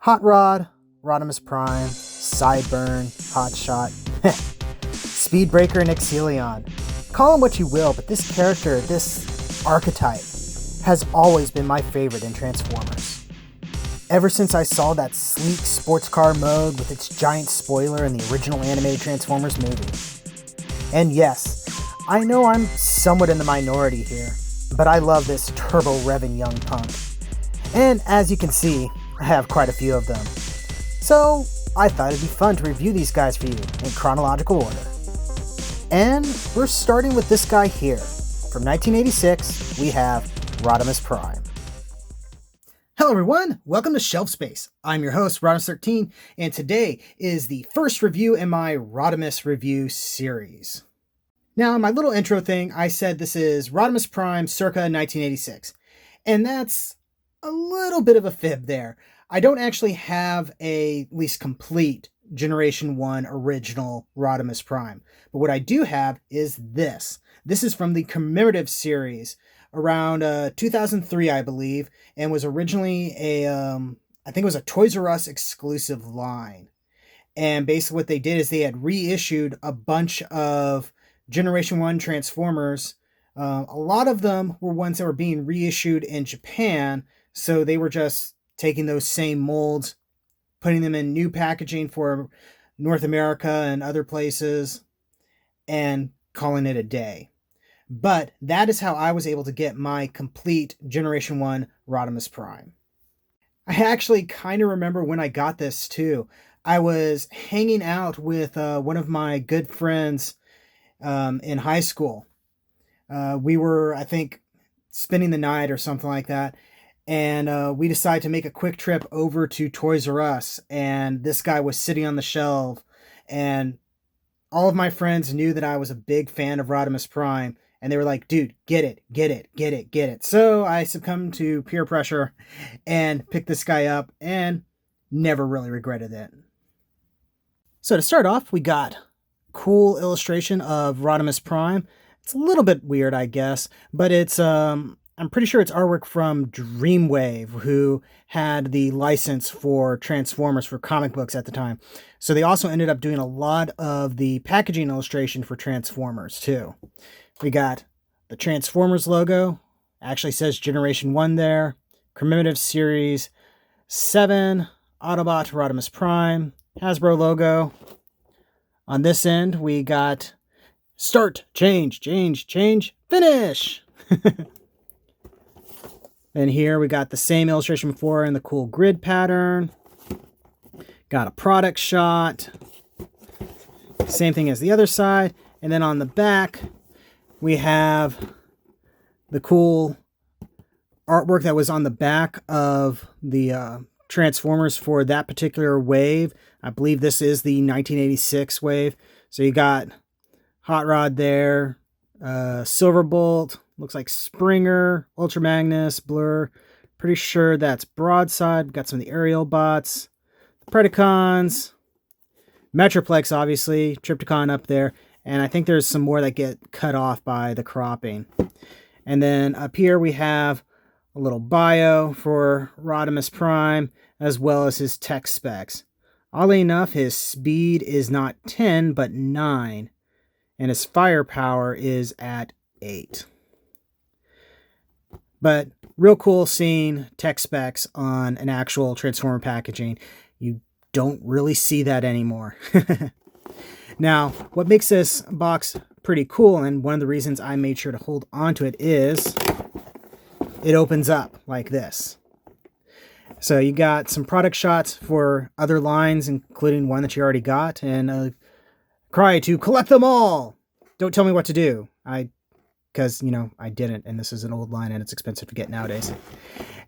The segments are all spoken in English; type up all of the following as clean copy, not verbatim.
Hot Rod, Rodimus Prime, Sideburn, Hotshot, Speedbreaker, and Exelion. Call him what you will, but this character, this archetype, has always been my favorite in Transformers. Ever since I saw that sleek sports car mode with its giant spoiler in the original animated Transformers movie. And yes, I know I'm somewhat in the minority here, but I love this turbo-revving young punk. And as you can see, I have quite a few of them. So I thought it'd be fun to review these guys for you in chronological order. And we're starting with this guy here. From 1986, we have Rodimus Prime. Hello everyone, welcome to Shelf Space. I'm your host, Rodimus13, and today is the first review in my Rodimus review series. Now, in my little intro thing, I said this is Rodimus Prime circa 1986, and that's a little bit of a fib there. I don't actually have at least complete Generation 1 original Rodimus Prime, but what I do have is this. This is from the commemorative series around 2003, I believe, and was originally I think it was a Toys R Us exclusive line. And basically what they did is they had reissued a bunch of Generation 1 Transformers. A lot of them were ones that were being reissued in Japan, so they were just taking those same molds, putting them in new packaging for North America and other places, and calling it a day. But that is how I was able to get my complete Generation 1 Rodimus Prime. I actually kind of remember when I got this too. I was hanging out with one of my good friends in high school. We were, I think, spending the night or something like that. And we decided to make a quick trip over to Toys R Us. And this guy was sitting on the shelf. And all of my friends knew that I was a big fan of Rodimus Prime. And they were like, dude, get it, get it, get it, get it. So I succumbed to peer pressure and picked this guy up and never really regretted it. So to start off, we got cool illustration of Rodimus Prime. It's a little bit weird, I guess, but it's I'm pretty sure it's artwork from Dreamwave, who had the license for Transformers for comic books at the time. So they also ended up doing a lot of the packaging illustration for Transformers too. We got the Transformers logo, actually says Generation 1 there, commemorative series 7, Autobot Rodimus Prime, Hasbro logo. On this end, we got start, change, change, change, finish. And here we got the same illustration before in the cool grid pattern. Got a product shot. Same thing as the other side. And then on the back, we have the cool artwork that was on the back of the Transformers for that particular wave. I believe this is the 1986 wave. So you got Hot Rod there, Silverbolt, looks like Springer, Ultra Magnus, Blur. Pretty sure that's Broadside. Got some of the aerial bots, the Predacons, Metroplex, obviously, Trypticon up there. And I think there's some more that get cut off by the cropping. And then up here we have a little bio for Rodimus Prime, as well as his tech specs. Oddly enough, his speed is not 10, but 9. And his firepower is at 8. But real cool seeing tech specs on an actual Transformer packaging. You don't really see that anymore. Now, what makes this box pretty cool, and one of the reasons I made sure to hold onto it, is it opens up like this. So you got some product shots for other lines, including one that you already got, and a cry to collect them all. Don't tell me what to do. Because, I didn't, and this is an old line and it's expensive to get nowadays.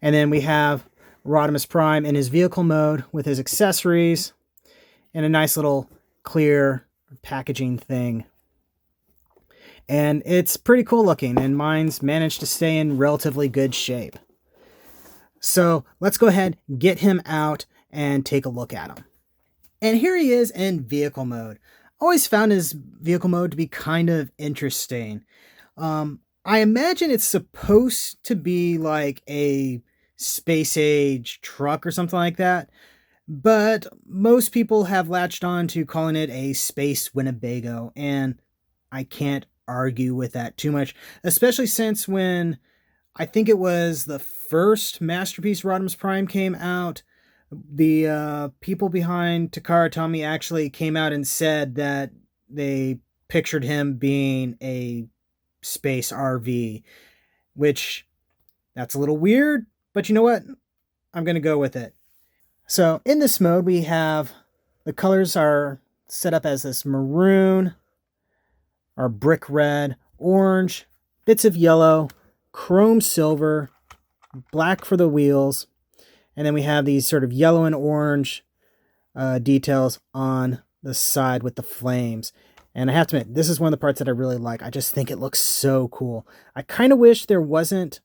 And then we have Rodimus Prime in his vehicle mode with his accessories and a nice little clear packaging thing. And it's pretty cool looking, and mine's managed to stay in relatively good shape. So let's go ahead, get him out, and take a look at him. And here he is in vehicle mode. Always found his vehicle mode to be kind of interesting. I imagine it's supposed to be like a space age truck or something like that. But most people have latched on to calling it a space Winnebago, and I can't argue with that too much, especially since when I think it was the first Masterpiece Rodimus Prime came out, the people behind Takara Tomy actually came out and said that they pictured him being a space RV, which that's a little weird, but you know what? I'm going to go with it. So in this mode, we have the colors are set up as this maroon, or brick red, orange, bits of yellow, chrome silver, black for the wheels, and then we have these sort of yellow and orange details on the side with the flames. And I have to admit, this is one of the parts that I really like. I just think it looks so cool. I kind of wish there wasn't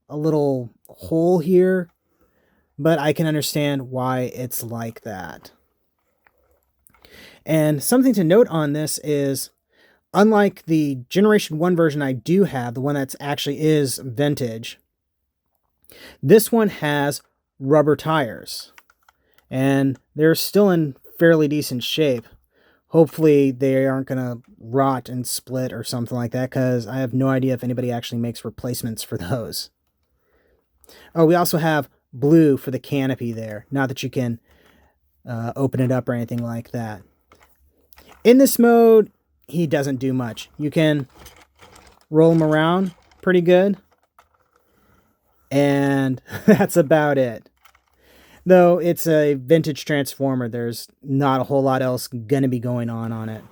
a little hole here, but I can understand why it's like that. And something to note on this is, unlike the Generation 1 version I do have, the one that's actually is vintage, this one has rubber tires. And they're still in fairly decent shape. Hopefully they aren't going to rot and split or something like that, because I have no idea if anybody actually makes replacements for those. Oh, we also have blue for the canopy there. Not that you can open it up or anything like that. In this mode, he doesn't do much. You can roll him around pretty good. And that's about it. Though it's a vintage Transformer, there's not a whole lot else going to be going on it.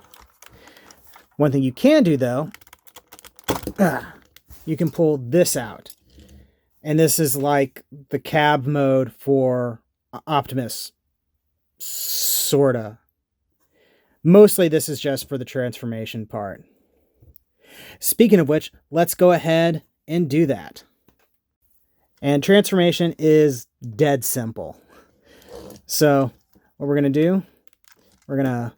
One thing you can do, though, you can pull this out. And this is like the cab mode for Optimus. Sorta. Mostly this is just for the transformation part. Speaking of which, let's go ahead and do that. And transformation is dead simple. So what we're going to do, we're going to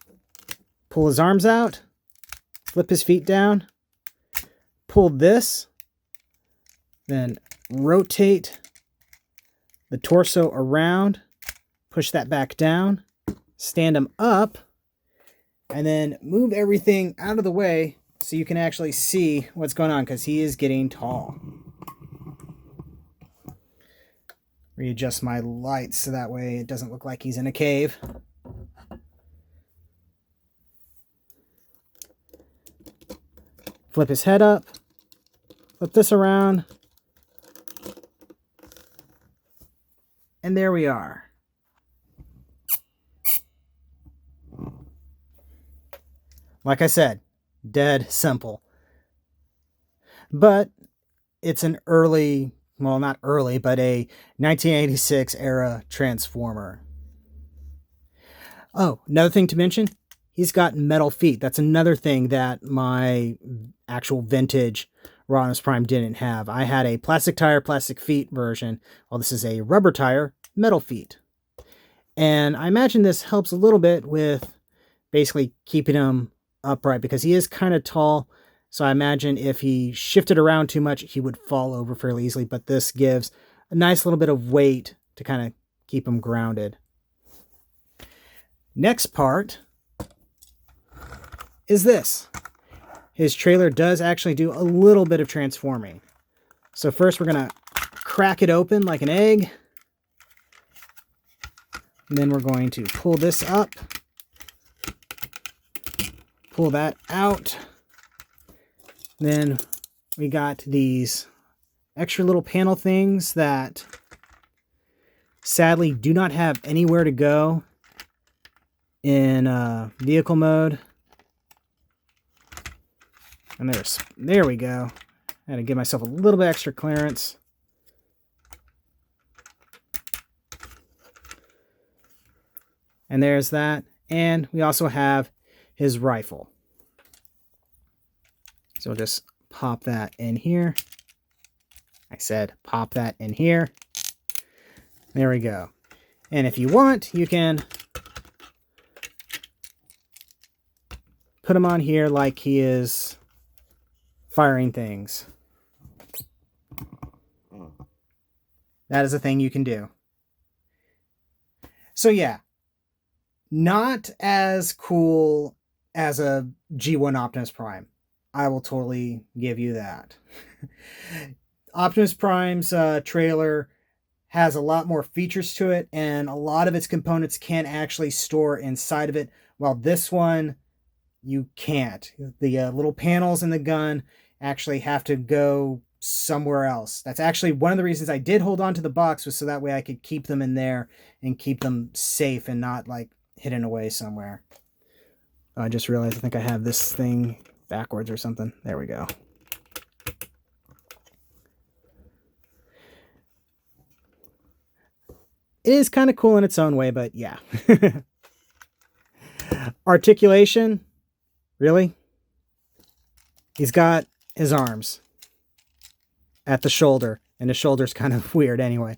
pull his arms out, flip his feet down, pull this, then rotate the torso around, push that back down, stand him up, and then move everything out of the way so you can actually see what's going on, because he is getting tall. Readjust my lights so that way it doesn't look like he's in a cave. Flip his head up. Flip this around. And there we are. Like I said, dead simple. But it's an early, well, not early, but a 1986 era Transformer. Oh, another thing to mention, he's got metal feet. That's another thing that my actual vintage Rodimus Prime didn't have. I had a plastic tire, plastic feet version. Well, this is a rubber tire, metal feet. And I imagine this helps a little bit with basically keeping him upright, because he is kind of tall. So I imagine if he shifted around too much, he would fall over fairly easily. But this gives a nice little bit of weight to kind of keep him grounded. Next part is this. His trailer does actually do a little bit of transforming. So first we're going to crack it open like an egg. And then we're going to pull this up. Pull that out. Then we got these extra little panel things that sadly do not have anywhere to go in vehicle mode. And there we go. I had to give myself a little bit extra clearance. And there's that. And we also have his rifle. So we'll just pop that in here. I said pop that in here. There we go. And if you want, you can put him on here like he is firing things. That is a thing you can do. So yeah, Not as cool as a G1 Optimus Prime. I will totally give you that. Optimus Prime's trailer has a lot more features to it, and a lot of its components can actually store inside of it, while this one, you can't. The little panels in the gun actually have to go somewhere else. That's actually one of the reasons I did hold on to the box, was so that way I could keep them in there and keep them safe and not like hidden away somewhere. I just realized I think I have this thing backwards or something. There we go. It is kind of cool in its own way, but yeah. Articulation, really? He's got his arms at the shoulder, and his shoulder's kind of weird anyway.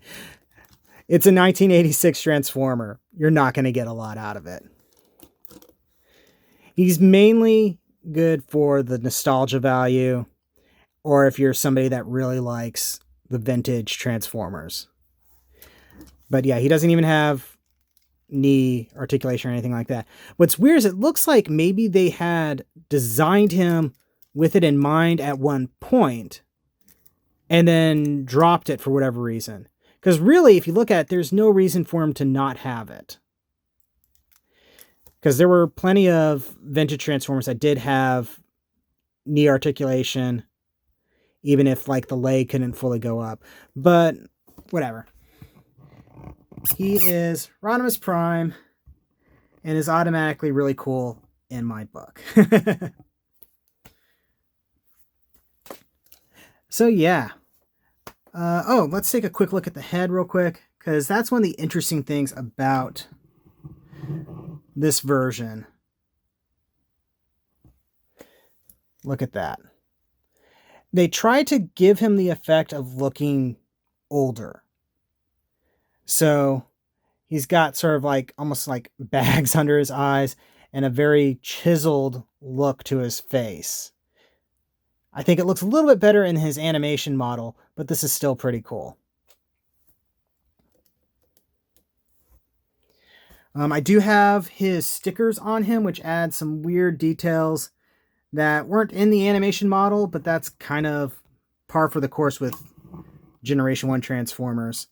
It's a 1986 Transformer. You're not going to get a lot out of it. He's mainly good for the nostalgia value, or if you're somebody that really likes the vintage Transformers. But yeah, he doesn't even have knee articulation or anything like that. What's weird is it looks like maybe they had designed him with it in mind at one point and then dropped it for whatever reason. Because really, if you look at it, there's no reason for him to not have it. Because there were plenty of vintage Transformers that did have knee articulation, even if like the leg couldn't fully go up. But whatever. He is Rodimus Prime and is automatically really cool in my book. So yeah. Oh, let's take a quick look at the head real quick, because that's one of the interesting things about this version. Look at that. They tried to give him the effect of looking older. So he's got sort of like almost like bags under his eyes and a very chiseled look to his face. I think it looks a little bit better in his animation model, but this is still pretty cool. I do have his stickers on him, which add some weird details that weren't in the animation model, but that's kind of par for the course with Generation 1 Transformers.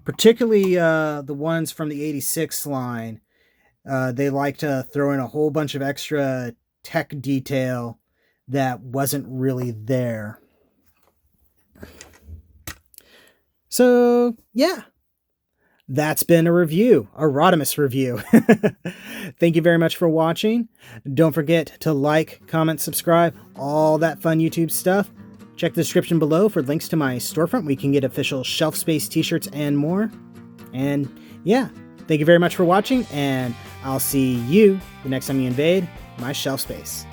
Particularly the ones from the 86 line. They like to throw in a whole bunch of extra tech detail that wasn't really there. So, yeah. That's been a review, a Rodimus review. Thank you very much for watching. Don't forget to like, comment, subscribe, all that fun YouTube stuff. Check the description below for links to my storefront where you can get official shelf space t-shirts and more. And yeah, thank you very much for watching, and I'll see you the next time you invade my shelf space.